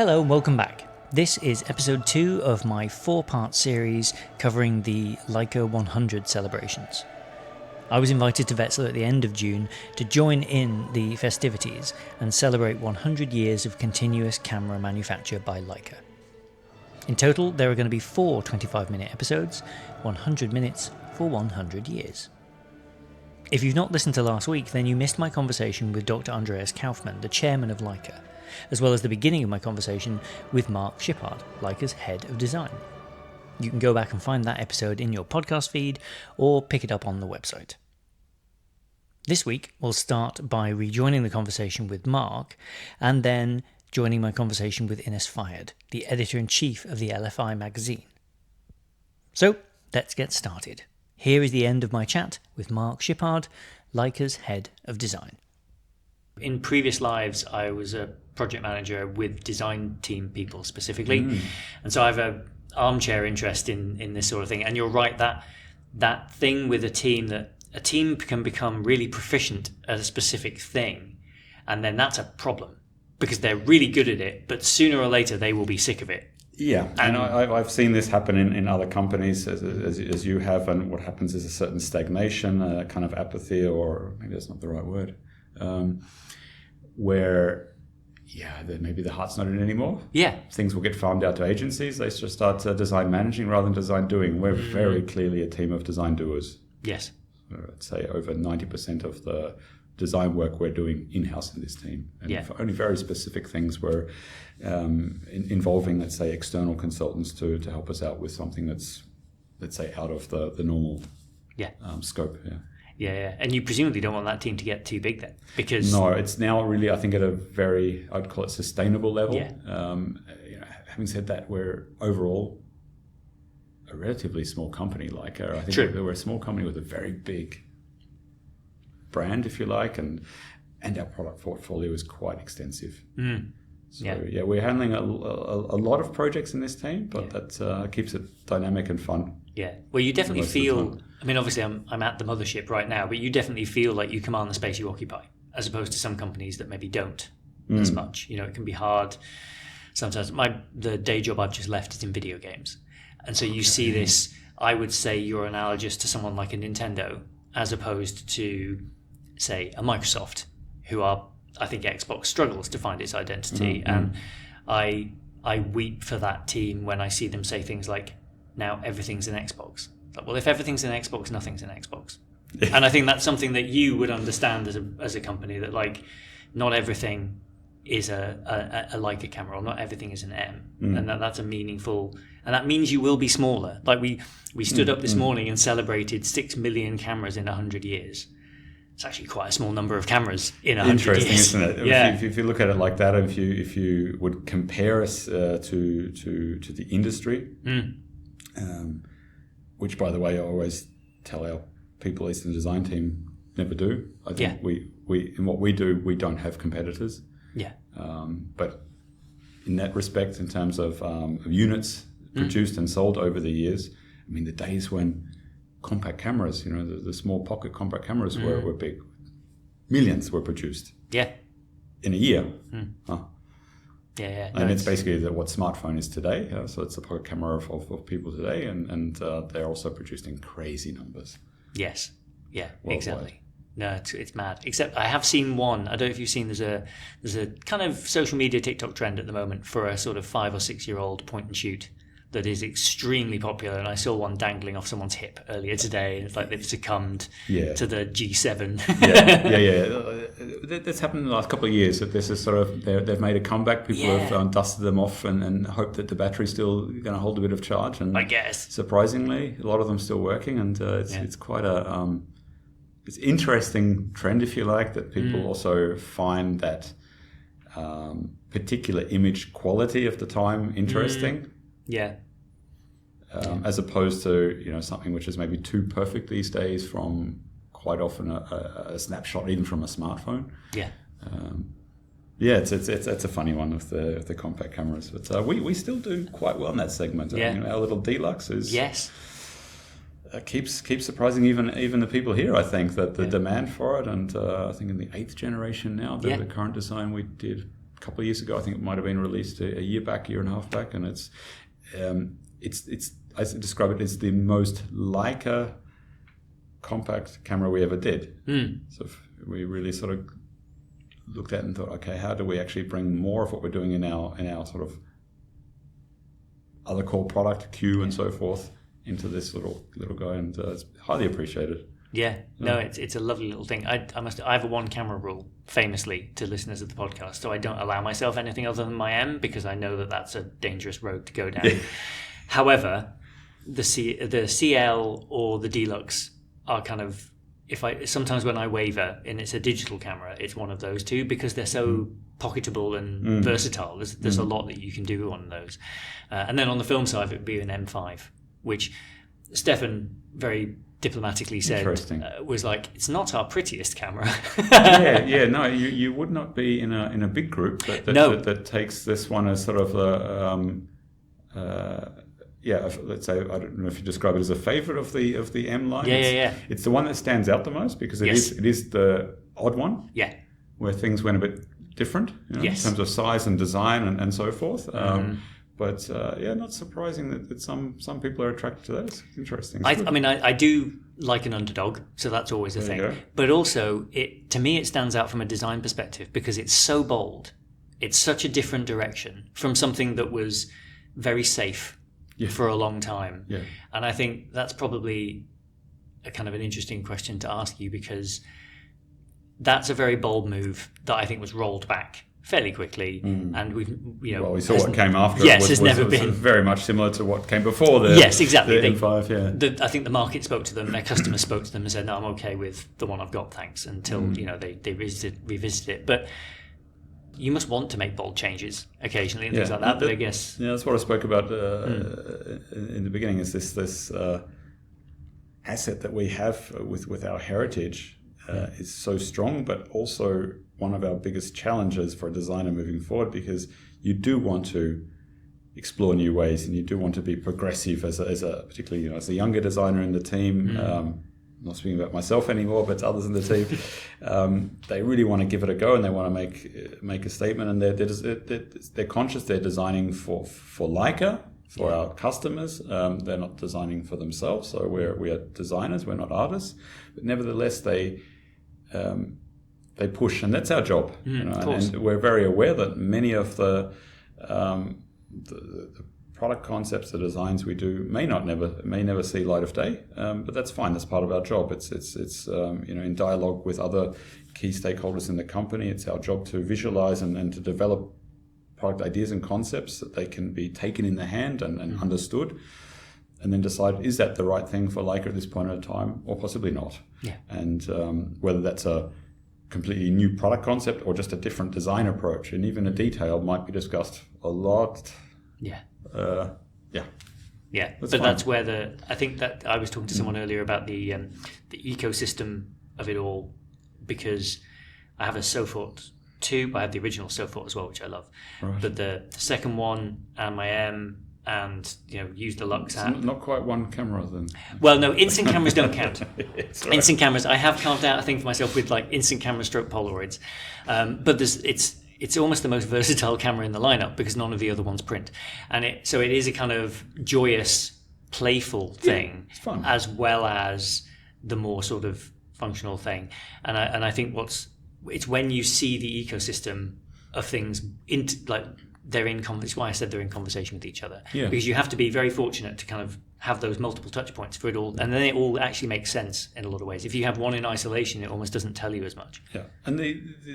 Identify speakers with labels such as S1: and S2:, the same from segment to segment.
S1: Hello and welcome back. This is episode 2 of my 4-part series covering the Leica 100 celebrations. I was invited to Wetzlar at the end of June to join in the festivities and celebrate 100 years of continuous camera manufacture by Leica. In total, there are going to be 4 25-minute episodes, 100 minutes for 100 years. If you've not listened to last week, then you missed my conversation with Dr. Andreas Kaufmann, the chairman of Leica, as well as the beginning of my conversation with Mark Shippard, Leica's head of design. You can go back and find that episode in your podcast feed or pick it up on the website. This week, we'll start by rejoining the conversation with Mark and then joining my conversation with Ines Fayed, the editor-in-chief of the LFI magazine. So, let's get started. Here is the end of my chat with Mark Shippard, Leica's head of design. In previous lives, I was a project manager with design team people specifically. And so I have an armchair interest in this sort of thing. And you're right, that thing with a team, that a team can become really proficient at a specific thing. And then that's a problem because they're really good at it, but sooner or later they will be sick of it.
S2: Yeah, and I've seen this happen in other companies as you have, and what happens is a certain stagnation, a kind of apathy, or maybe that's not the right word, where maybe the heart's not in it anymore.
S1: Yeah,
S2: things will get farmed out to agencies. They just start design managing rather than design doing. We're very clearly a team of design doers.
S1: Yes,
S2: I'd say over 90% of the design work we're doing in-house in this team, and for only very specific things we're involving, let's say, external consultants to help us out with something that's, let's say, out of the normal scope.
S1: Yeah, and you presumably don't want that team to get too big then, because
S2: no, it's now really, I think, at a very, I'd call it, sustainable level. Having said that, we're overall a relatively small company. Like I think we're a small company with a very big brand, if you like, and our product portfolio is quite extensive. We're handling a lot of projects in this team, but that keeps it dynamic and fun.
S1: Yeah, well, you definitely feel, I mean, obviously I'm at the mothership right now, but you definitely feel like you command the space you occupy, as opposed to some companies that maybe don't as much. You know, it can be hard sometimes. The day job I've just left is in video games. And so you see this, I would say you're analogous to someone like a Nintendo, as opposed to, say, a Microsoft, who are, I think Xbox struggles to find its identity. And I weep for that team when I see them say things like, now everything's an Xbox. Like, well, if everything's an Xbox, nothing's an Xbox. And I think that's something that you would understand as a company, that like not everything is a Leica camera, or not everything is an M, and that's a meaningful, and that means you will be smaller. Like we stood up this morning and celebrated 6 million cameras in 100 years. It's actually quite a small number of cameras in 100
S2: Interesting,
S1: years.
S2: isn't it?
S1: Yeah.
S2: If you look at it like that, if you would compare us to the industry, which, by the way, I always tell our people, at least in the design team, never do. I think we in what we do, we don't have competitors.
S1: Yeah.
S2: But in that respect, in terms of units produced and sold over the years, I mean, the days when compact cameras, the small pocket compact cameras were big. Millions were produced.
S1: Yeah.
S2: In a year.
S1: Yeah.
S2: And it's basically what smartphone is today. So it's a pocket camera of people today, and they're also produced in crazy numbers.
S1: Yes. Yeah.
S2: Worldwide.
S1: Exactly. No, it's mad. Except I have seen one. I don't know if you've seen. There's a kind of social media TikTok trend at the moment for a sort of 5 or 6 year old point and shoot that is extremely popular, and I saw one dangling off someone's hip earlier today, and it's like they've succumbed to the G7.
S2: That's happened in the last couple of years, that this is sort of, they've made a comeback. People have dusted them off and hope that the battery's still going to hold a bit of charge. And
S1: I guess,
S2: surprisingly, a lot of them still working, and it's quite a it's interesting trend, if you like, that people also find that particular image quality of the time interesting. As opposed to something which is maybe too perfect these days, from quite often a snapshot even from a smartphone. It's a funny one with the compact cameras, but we still do quite well in that segment. Our little deluxe is keeps surprising even the people here. I think that the demand for it, and I think in the 8th generation now, the current design we did couple of years ago. I think it might have been released a year and a half back, and it's I describe it as the most Leica compact camera we ever did. So we really sort of looked at and thought, okay, how do we actually bring more of what we're doing in our sort of other core product, Q and so forth, into this little guy, and it's highly appreciated.
S1: Yeah, no, it's a lovely little thing. I have a one camera rule, famously, to listeners of the podcast, so I don't allow myself anything other than my M, because I know that that's a dangerous road to go down. However, the CL or the Deluxe are kind of, sometimes when I waver and it's a digital camera, it's one of those two, because they're so pocketable and versatile. There's a lot that you can do on those. And then on the film side, it would be an M5, which Stefan very diplomatically said was like, it's not our prettiest camera.
S2: No, you would not be in a big group that takes this one as sort of let's say, I don't know if you describe it as a favorite of the M line. It's the one that stands out the most, because it is the odd one. Yeah, where things went a bit different, in terms of size and design and so forth. But not surprising that some people are attracted to that. It's interesting.
S1: I do like an underdog, so that's always a thing. But also, to me, it stands out from a design perspective because it's so bold. It's such a different direction from something that was very safe for a long time. Yeah. And I think that's probably a kind of an interesting question to ask you, because that's a very bold move that I think was rolled back fairly quickly, and we saw what came after. Yes, it was
S2: very much similar to what came before the
S1: exactly
S2: the M5.
S1: I think the market spoke to them, their customers spoke to them and said, "No, I'm okay with the one I've got, thanks." Until they revisited it, but you must want to make bold changes occasionally and things like that. But I guess
S2: that's what I spoke about in the beginning. Is this asset that we have with our heritage is so strong, but also one of our biggest challenges for a designer moving forward, because you do want to explore new ways and you do want to be progressive as a particularly as a younger designer in the team. I'm not speaking about myself anymore, but others in the team. They really want to give it a go and they want to make a statement, and they're conscious they're designing for Leica, for our customers. They're not designing for themselves, so we are designers, we're not artists, but nevertheless they push, and that's our job. And we're very aware that many of the product concepts, the designs we do may never see light of day, but that's fine. That's part of our job. It's in dialogue with other key stakeholders in the company. It's our job to visualize and to develop product ideas and concepts that they can be taken in the hand and understood, and then decide, is that the right thing for Leica at this point in time, or possibly not? Yeah. And whether that's a completely new product concept or just a different design approach, and even a detail might be discussed a lot. Yeah.
S1: That's where I think that I was talking to someone earlier about the ecosystem of it all, because I have a Sofort 2, but I have the original Sofort as well, which I love. Right. But the second one and my M, and use the Lux app.
S2: Not quite one camera then.
S1: Well, no, instant cameras don't count.
S2: Right.
S1: Instant cameras, I have carved out a thing for myself with like instant camera stroke Polaroids, but it's almost the most versatile camera in the lineup because none of the other ones print, and so it is a kind of joyous, playful thing,
S2: it's fun,
S1: as well as the more sort of functional thing. And I think it's when you see the ecosystem of things that's why I said they're in conversation with each other. Yeah. Because you have to be very fortunate to kind of have those multiple touch points for it all, and then it all actually makes sense in a lot of ways. If you have one in isolation, it almost doesn't tell you as much.
S2: Yeah, and I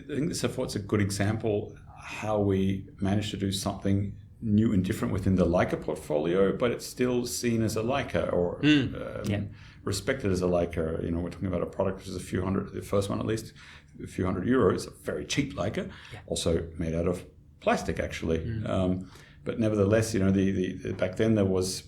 S2: think the Sofort's a good example how we managed to do something new and different within the Leica portfolio, but it's still seen as a Leica or respected as a Leica. We're talking about a product which is a few hundred, the first one at least, a few €100, a very cheap Leica, also made out of plastic actually. But nevertheless, the back then there was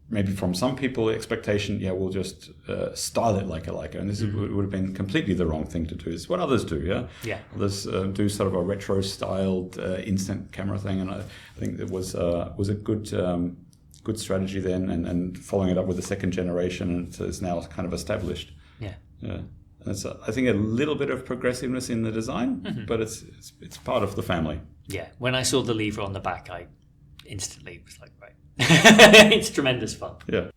S2: maybe from some people the expectation, we'll just style it like a Leica, and this would have been completely the wrong thing to do. It's what others do, Others do sort of a retro styled instant camera thing, and I think it was a good strategy then, and following it up with the second generation, and it's now kind of established. And it's I think a little bit of progressiveness in the design, but it's part of the family.
S1: Yeah, when I saw the lever on the back, I instantly was like, right. It's tremendous fun.
S2: Yeah.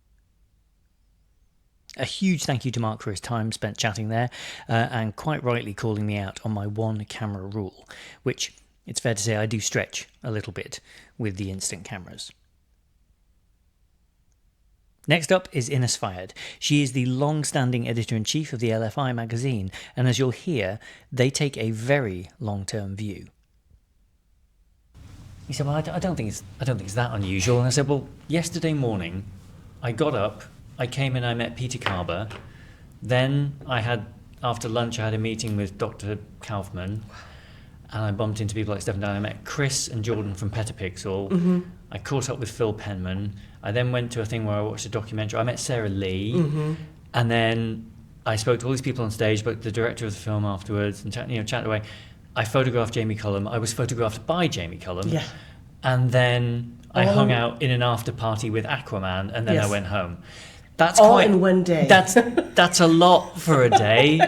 S1: A huge thank you to Mark for his time spent chatting there, and quite rightly calling me out on my one camera rule, which it's fair to say I do stretch a little bit with the instant cameras. Next up is Ines Fired. She is the long-standing editor-in-chief of the LFI magazine, and as you'll hear, they take a very long-term view. He said, well, I don't think it's that unusual. And I said, well, yesterday morning, I got up, I came in, I met Peter Carber. Then after lunch, I had a meeting with Dr. Kaufman, and I bumped into people like Stefan Dine. I met Chris and Jordan from Petapixel. Mm-hmm. I caught up with Phil Penman. I then went to a thing where I watched a documentary. I met Sarah Lee. Mm-hmm. And then I spoke to all these people on stage, spoke to the director of the film afterwards, and chatted away. I photographed Jamie Cullum. I was photographed by Jamie Cullum. Yeah. And then I hung out in an after party with Aquaman, and then I went home. That's
S3: all in one day.
S1: That's a lot for a day.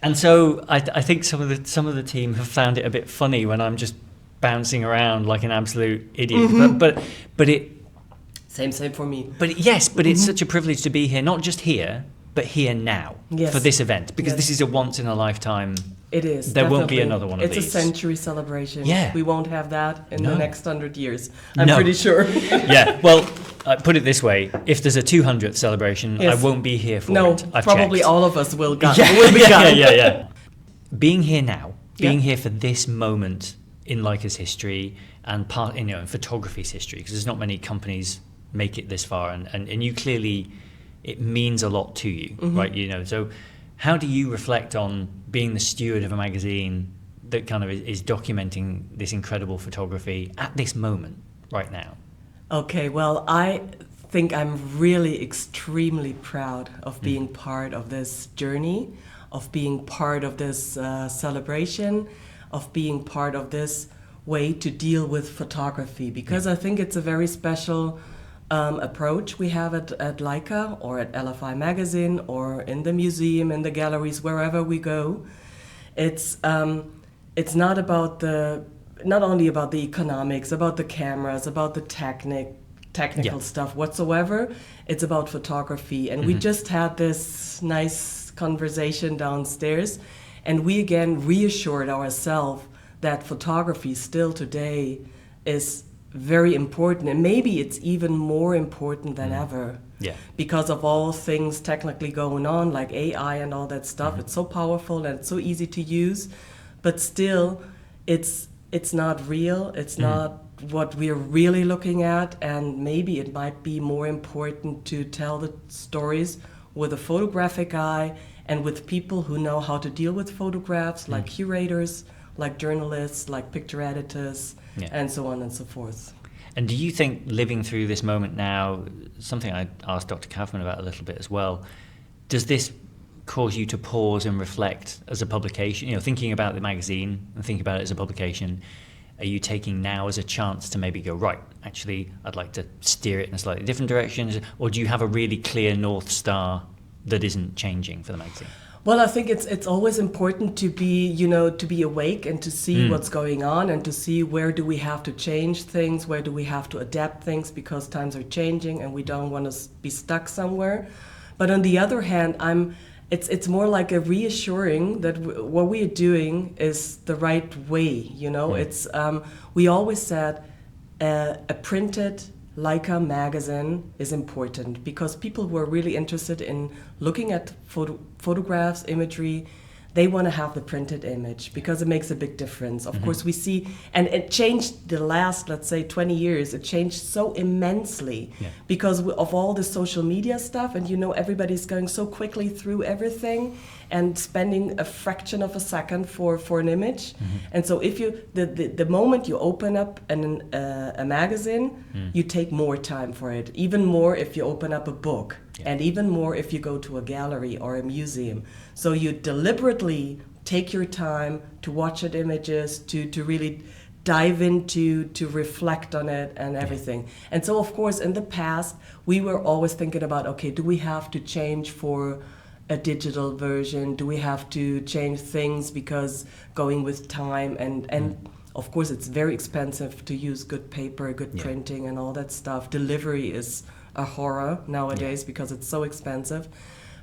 S1: And so I think some of the team have found it a bit funny when I'm just bouncing around like an absolute idiot. Mm-hmm. But it
S3: same for me.
S1: But yes, but it's such a privilege to be here, not just here, but here now for this event, because this is a once in a lifetime.
S3: It is.
S1: There won't be another one of these.
S3: It's a century celebration.
S1: Yeah.
S3: We won't have that in the next 100 years. I'm pretty sure.
S1: Yeah. Well, put it this way: if there's a 200th celebration, I won't be here for it.
S3: No,
S1: I've
S3: probably
S1: checked.
S3: all of us will be gone.
S1: Yeah. Being here now, being here for this moment in Leica's history and in photography's history, because there's not many companies make it this far, and you clearly, it means a lot to you, right? So how do you reflect on being the steward of a magazine that kind of is documenting this incredible photography at this moment right now?
S3: Okay, well, I think I'm really extremely proud of being part of this journey, of being part of this celebration, of being part of this way to deal with photography, because I think it's a very special approach we have at Leica or at LFI magazine or in the museum, in the galleries, wherever we go. It's not only about the economics, about the cameras, about the technical stuff whatsoever. It's about photography, and we just had this nice conversation downstairs, and we again reassured ourselves that photography still today is very important, and maybe it's even more important than ever. Yeah. Because of all things technically going on, like AI and all that stuff. It's so powerful and it's so easy to use, but still, it's not real. It's not what we're really looking at, and maybe it might be more important to tell the stories with a photographic eye and with people who know how to deal with photographs, like curators, like journalists, like picture editors, and so on and so forth.
S1: And do you think, living through this moment now, something I asked Dr. Kaufman about a little bit as well, does this cause you to pause and reflect as a publication? Thinking about the magazine and thinking about it as a publication, are you taking now as a chance to maybe go, right, actually, I'd like to steer it in a slightly different direction? Or do you have a really clear North Star that isn't changing for the magazine?
S3: Well, I think it's always important to be awake and to see what's going on and to see where do we have to change things, where do we have to adapt things, because times are changing and we don't want to be stuck somewhere. But on the other hand, it's more like a reassuring that what we are doing is the right way. It's we always said a printed Leica magazine is important because people who are really interested in looking at photographs, imagery, they want to have the printed image because it makes a big difference. Of course, we see, and it changed the last, let's say, 20 years. It changed so immensely because of all the social media stuff, and everybody's going so quickly through everything and spending a fraction of a second for an image. And so if you the moment you open up a magazine, you take more time for it, even more if you open up a book. And even more if you go to a gallery or a museum. So you deliberately take your time to watch at images, to really dive into, to reflect on it and everything. And so, of course, in the past, we were always thinking about, okay, do we have to change for a digital version? Do we have to change things because going with time? And of course, it's very expensive to use good paper, good printing, and all that stuff. Delivery is a horror nowadays because it's so expensive.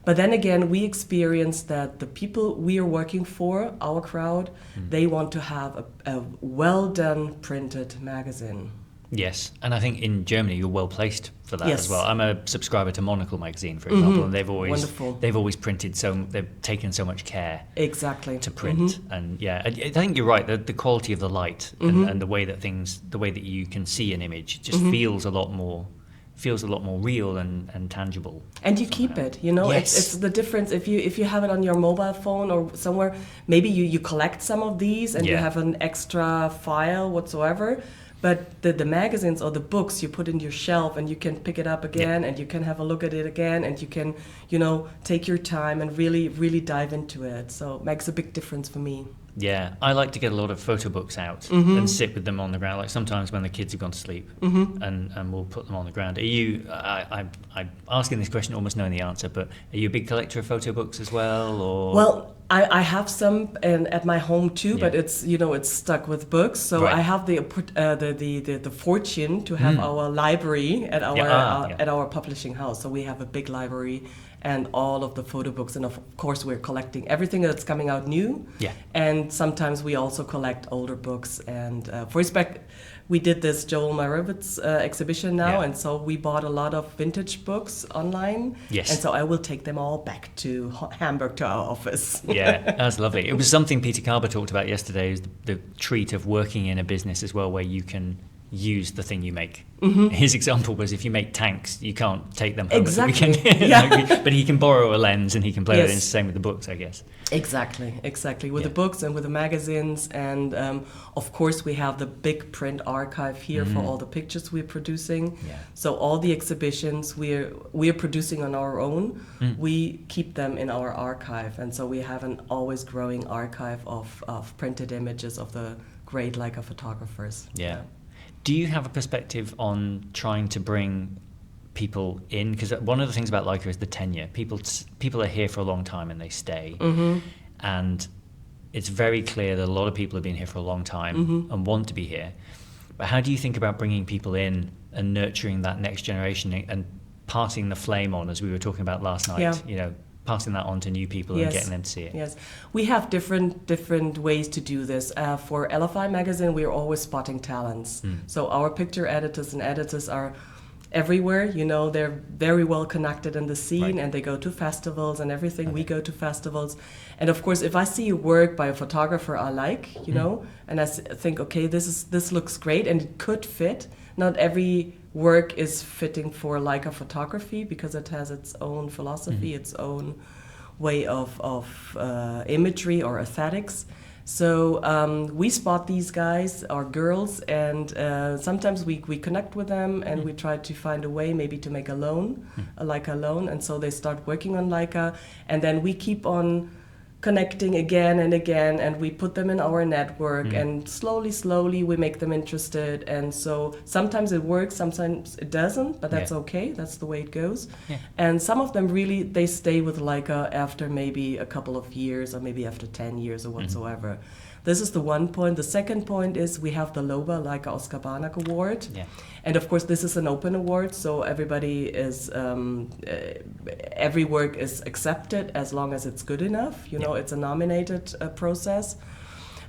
S3: But then again, we experience that the people we are working for, our crowd, they want to have a well-done printed magazine.
S1: Yes, and I think in Germany you're well placed for that as well. I'm a subscriber to Monocle magazine, for example, and they've always printed they've taken so much care to print, and I think you're right. The quality of the light and the way that you can see an image just feels a lot more real and tangible.
S3: And you keep it, it's the difference if you have it on your mobile phone or somewhere. Maybe you collect some of these and you have an extra file whatsoever. But the magazines or the books you put in your shelf and you can pick it up again and you can have a look at it again and you can, take your time and really, really dive into it. So it makes a big difference for me.
S1: Yeah, I like to get a lot of photo books out and sit with them on the ground. Like sometimes when the kids have gone to sleep, and we'll put them on the ground. Are you? I'm asking this question almost knowing the answer, but are you a big collector of photo books as well? Or
S3: well, I have some at my home too, but it's it's stuck with books. So I have the fortune to have our library at our publishing house. So we have a big library and all of the photo books, and of course we're collecting everything that's coming out new. Yeah. And sometimes we also collect older books. And for respect, we did this Joel Meyerowitz exhibition now, and so we bought a lot of vintage books online. Yes. And so I will take them all back to Hamburg to our office.
S1: Yeah, that's lovely. It was something Peter Carber talked about yesterday, is the treat of working in a business as well, where you can use the thing you make. His example was, if you make tanks, you can't take them home.
S3: Exactly.
S1: But he can borrow a lens and he can play with it. It's the same with the books, I guess.
S3: Exactly. With the books and with the magazines. And of course, we have the big print archive here for all the pictures we're producing. Yeah. So all the exhibitions we're producing on our own, we keep them in our archive. And so we have an always growing archive of printed images of the great Leica photographers.
S1: Yeah. Do you have a perspective on trying to bring people in? Because one of the things about Leica is the tenure. People are here for a long time and they stay. And it's very clear that a lot of people have been here for a long time and want to be here. But how do you think about bringing people in and nurturing that next generation and passing the flame on, as we were talking about last night? Passing that on to new people and getting them to see it.
S3: Yes, we have different ways to do this. For LFI magazine, we are always spotting talents. So our picture editors and editors are everywhere. They're very well connected in the scene, and they go to festivals and everything. Okay. We go to festivals, and of course, if I see a work by a photographer I like, and I think, okay, this looks great and it could fit. Not every work is fitting for Leica photography because it has its own philosophy, its own way of imagery or aesthetics. So we spot these guys or girls, and sometimes we connect with them and we try to find a way maybe to make a Leica loan, and so they start working on Leica, and then we keep on connecting again and again, and we put them in our network, and slowly we make them interested. And so sometimes it works, sometimes it doesn't, but that's okay. That's the way it goes. Yeah. And some of them really, they stay with Leica after maybe a couple of years or maybe after 10 years or whatsoever. This is the one point. The second point is we have the LOBA, Leica Oscar Barnack Award. Yeah. And of course, this is an open award, so everybody is, every work is accepted as long as it's good enough. It's a nominated process.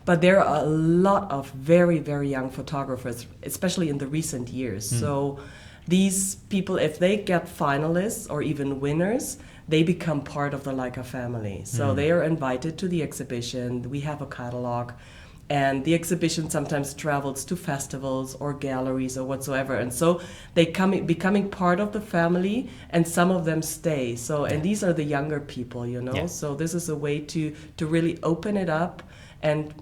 S3: But there are a lot of very, very young photographers, especially in the recent years. So these people, if they get finalists or even winners, they become part of the Leica family. So they are invited to the exhibition. We have a catalog. And the exhibition sometimes travels to festivals or galleries or whatsoever. And so they becoming part of the family, and some of them stay. So, and these are the younger people, Yeah. So this is a way to really open it up. And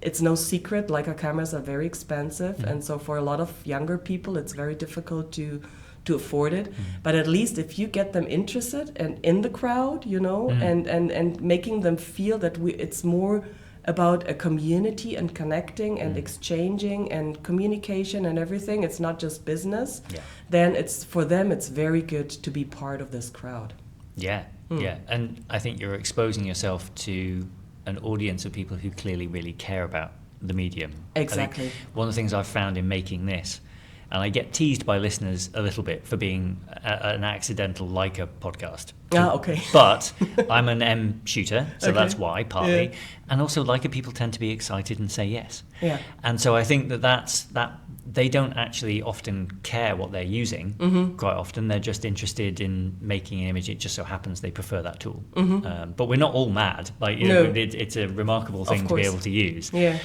S3: it's no secret, Leica cameras are very expensive. And so for a lot of younger people, it's very difficult to afford it. But at least if you get them interested and in the crowd, and making them feel that it's more about a community and connecting and exchanging and communication and everything, it's not just business, then for them it's very good to be part of this crowd. Yeah. And I think you're exposing yourself to an audience of people who clearly really care about
S1: the medium.
S3: Exactly.
S1: One of the things I've found in making this, and I get teased by listeners a little bit for being an accidental Leica podcast.
S3: Okay.
S1: But I'm an M shooter, so
S3: Okay.
S1: that's why, partly.
S3: Yeah.
S1: And also Leica people tend to be excited and say yes.
S3: Yeah.
S1: And so I think that they don't actually often care what they're using. Quite often they're just interested in making an image. It just so happens they prefer that tool. But we're not all mad. Like, you know, it's a remarkable thing to be able to use.
S3: Yeah.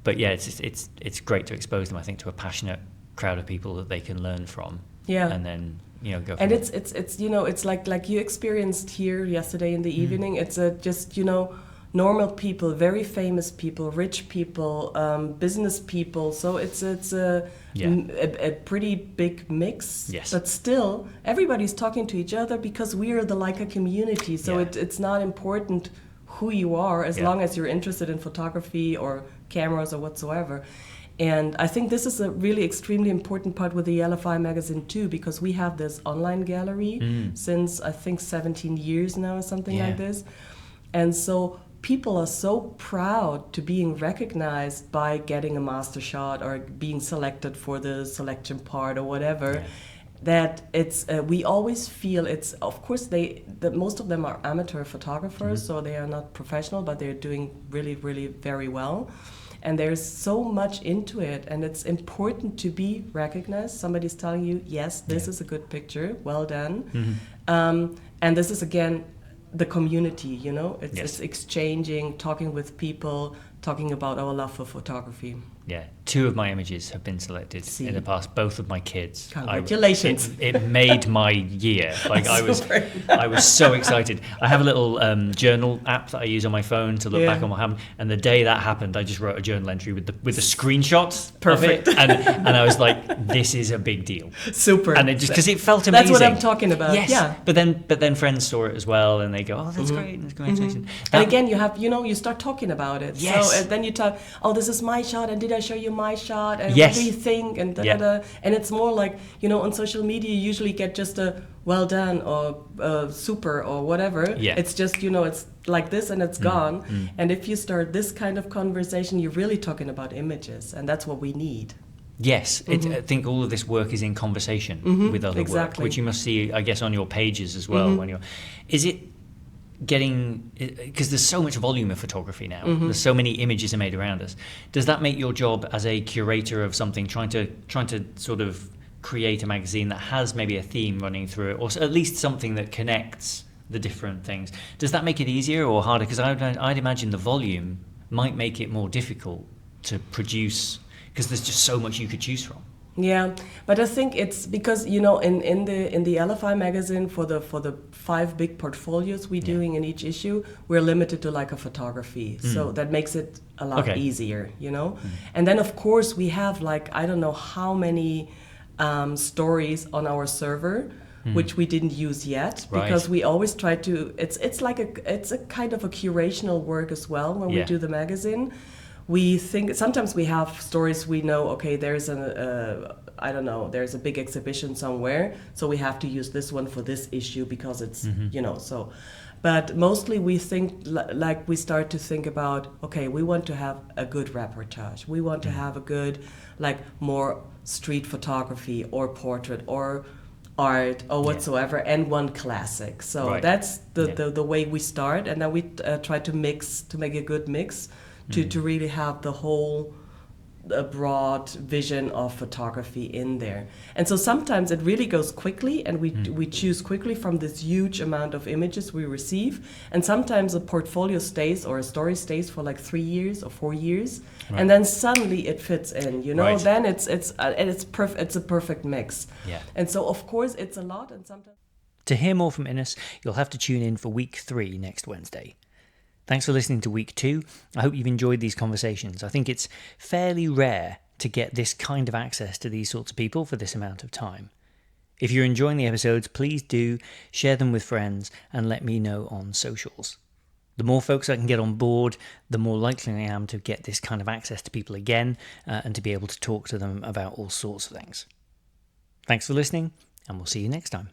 S1: But yeah, it's great to expose them, I think, to a passionate crowd of people that they can learn from.
S3: Yeah.
S1: And then, you know, go from
S3: And
S1: there.
S3: it's you know, it's like you experienced here yesterday in the evening. It's just, you know, normal people, very famous people, rich people, business people. So it's a pretty big mix.
S1: Yes.
S3: But still, everybody's talking to each other because we are the Leica community. So it's not important who you are as long as you're interested in photography or cameras or whatsoever. And I think this is a really extremely important part with the LFI magazine too, because we have this online gallery since I think 17 years now or something like this. And so people are so proud to being recognized by getting a master shot or being selected for the selection part or whatever, that it's we always feel it's, of course that most of them are amateur photographers, so they are not professional, but they're doing really, really very well. And there's so much into it, and it's important to be recognized. Somebody's telling you, yes, this is a good picture, well done. And this is, again, the community, you know? It's exchanging, talking with people, talking about our love for photography.
S1: Yeah, 2 of my images have been selected in the past. Both of my kids.
S3: Congratulations!
S1: It made my year. Like I was so excited. I have a little journal app that I use on my phone to look back on what happened. And the day that happened, I just wrote a journal entry with the screenshots.
S3: Perfect.
S1: Of it. And I was like, this is a big deal.
S3: Super.
S1: And it just because it felt amazing.
S3: That's what I'm talking about.
S1: Yes.
S3: Yeah.
S1: But then friends saw it as well, and they go, oh, that's great. That's congratulations.
S3: And again, you have, you know, you start talking about it.
S1: Yes.
S3: So then you talk, oh, this is my shot, and did I show you my shot? And what do you think? And da-da-da. And it's more like, you know, on social media, you usually get just a well done or super or whatever.
S1: Yeah.
S3: It's just, you know, it's like this and it's gone. And if you start this kind of conversation, you're really talking about images, and that's what we need.
S1: Yes, I think all of this work is in conversation with other work, which you must see, I guess, on your pages as well. When is it getting, because there's so much volume of photography now, there's so many images are made around us. Does that make your job as a curator of something, trying to sort of create a magazine that has maybe a theme running through it, or at least something that connects the different things? Does that make it easier or harder? Because I'd imagine the volume might make it more difficult to produce, because there's just so much you could choose from.
S3: Yeah, but I think it's because, you know, in the LFI magazine, for the 5 big portfolios we're doing in each issue, we're limited to like a photography, so that makes it a lot easier, you know. And then of course we have like, I don't know how many stories on our server, which we didn't use yet, because we always try to. It's a kind of a curational work as well when we do the magazine. We think sometimes we have stories we know, okay, there's there's a big exhibition somewhere, so we have to use this one for this issue because it's, you know, so. But mostly we think, like we start to think about, okay, we want to have a good reportage. We want to have a good, like, more street photography or portrait or art or whatsoever, and one classic. So that's the way we start, and then we try to make a good mix. To really have the whole broad vision of photography in there. And so sometimes it really goes quickly, and we choose quickly from this huge amount of images we receive. And sometimes a portfolio stays or a story stays for like 3 years or 4 years, and then suddenly it fits in, you know. Then it's a perfect mix. Yeah. And so of course it's a lot, and sometimes.
S1: To hear more from Ines, you'll have to tune in for week 3 next Wednesday. Thanks for listening to week 2. I hope you've enjoyed these conversations. I think it's fairly rare to get this kind of access to these sorts of people for this amount of time. If you're enjoying the episodes, please do share them with friends and let me know on socials. The more folks I can get on board, the more likely I am to get this kind of access to people again, and to be able to talk to them about all sorts of things. Thanks for listening, and we'll see you next time.